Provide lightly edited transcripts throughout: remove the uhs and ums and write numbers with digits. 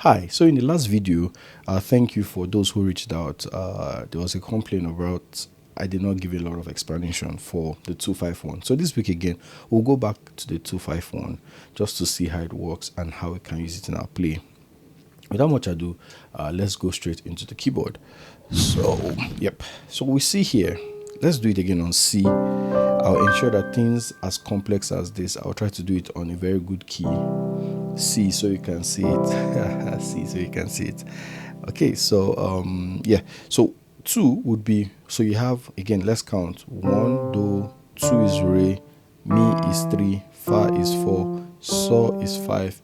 Hi, so in the last video, thank you for those who reached out. There was a complaint about I did not give a lot of explanation for the 251. So this week again, we'll go back to the 251 just to see how it works and how we can use it in our play. Without much ado, let's go straight into the keyboard. So, yep. So we see here, let's do it again on C. I'll ensure that things as complex as this, I'll try to do it on a very good key. C, so you can see it. C, so you can see it. Okay, so yeah, so 2 would be, so you have, again, let's count. 1 do, 2 is re, mi is 3, fa is 4, so is 5,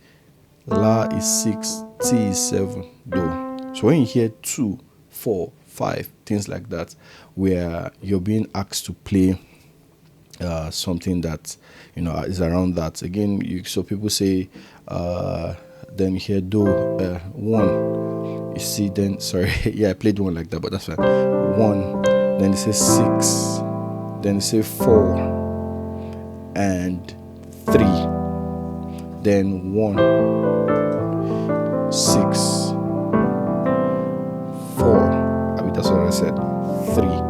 la is 6, ti is 7, do. So when you hear 2, 4, 5, things like that, where you're being asked to play something that is around that. Again, so people say then you hear do 1, you see, then sorry yeah, I played 1 like that, but that's fine. 1, then they say 6, then they say 4 and 3, then 1, 6, 4, I mean, that's what I said, 3.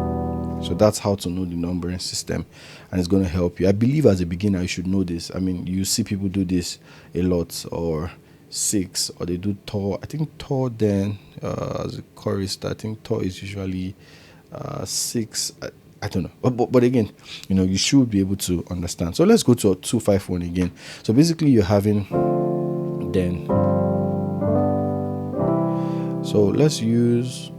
So that's how to know the numbering system, and it's going to help you. I believe as a beginner you should know this. I mean, you see people do this a lot, or 6, or they do Tor. I think Tor, then as a chorist, I think Tor is usually 6. I don't know, but again, you should be able to understand. So let's go to a 251 again. So basically you're having then, so let's use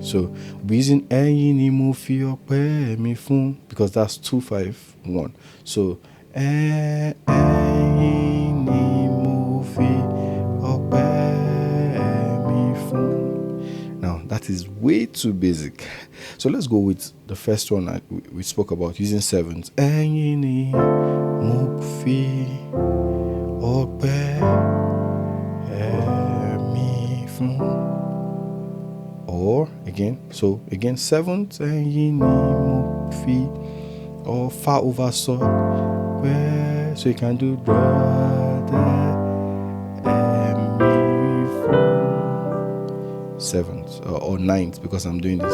so we're using because that's 251. So now that is way too basic. So let's go with the first one that we spoke about, using 7s. Or again, so again 7s, or fa over so, so you can do da, 7s or 9s, because I'm doing this.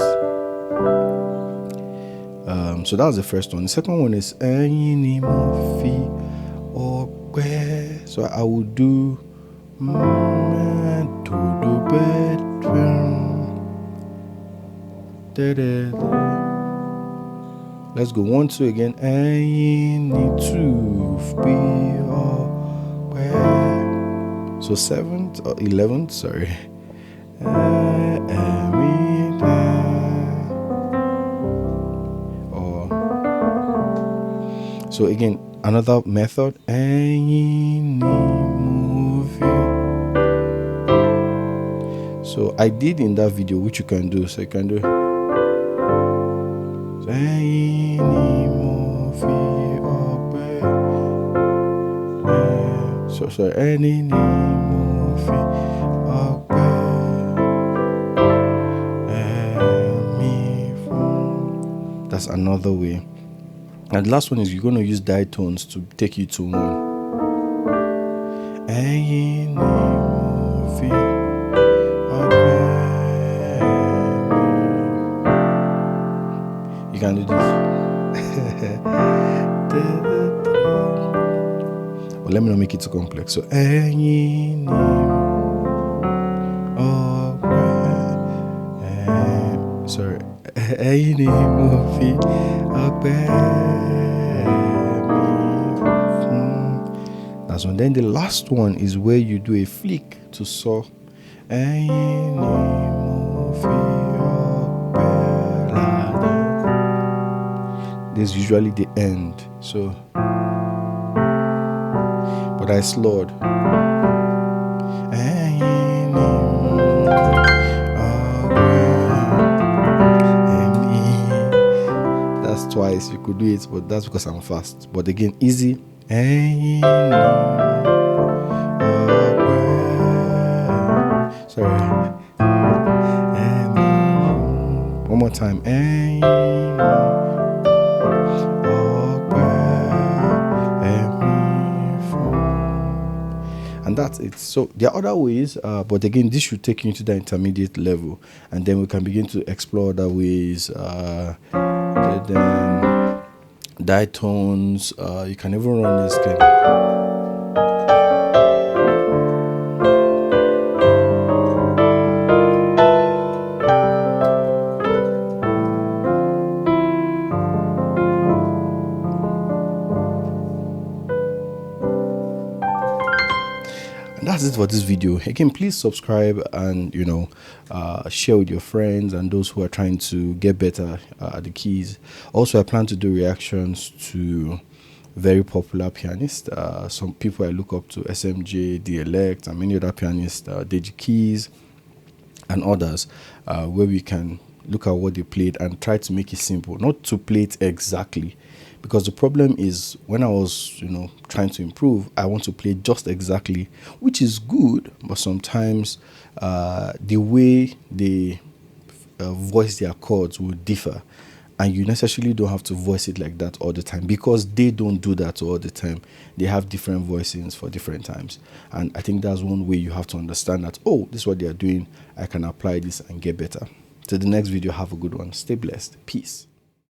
So that was the first one. The second one is so I will do to the bedroom. Let's go 1, 2 again. So 7th or 11th, sorry. So again, another method. So I did in that video, which you can do. So you can do so sorry, that's another way. And the last one is you're going to use diatones to take you to 1. You can do this. Well, let me not make it too complex. So sorry. That's one. Then the last one is where you do a flick to saw. This is usually the end. So, but I slowed. That's twice. You could do it, but that's because I'm fast. But again, easy. Sorry. more time. And that's it. So there are other ways, but again, this should take you into the intermediate level, and then we can begin to explore other ways. Then diatones. You can even run this game. And that's it for this video. Again, please subscribe and share with your friends and those who are trying to get better at the keys. Also, I plan to do reactions to very popular pianists, some people I look up to, SMJ, The Elect, and many other pianists, Deji Keys and others, where we can look at what they played and try to make it simple, not to play it exactly. Because the problem is, when I was, trying to improve, I want to play just exactly, which is good, but sometimes the way they voice their chords will differ, and you necessarily don't have to voice it like that all the time, because they don't do that all the time. They have different voicings for different times, and I think that's one way you have to understand that, oh, this is what they are doing, I can apply this and get better. Till the next video, have a good one. Stay blessed. Peace.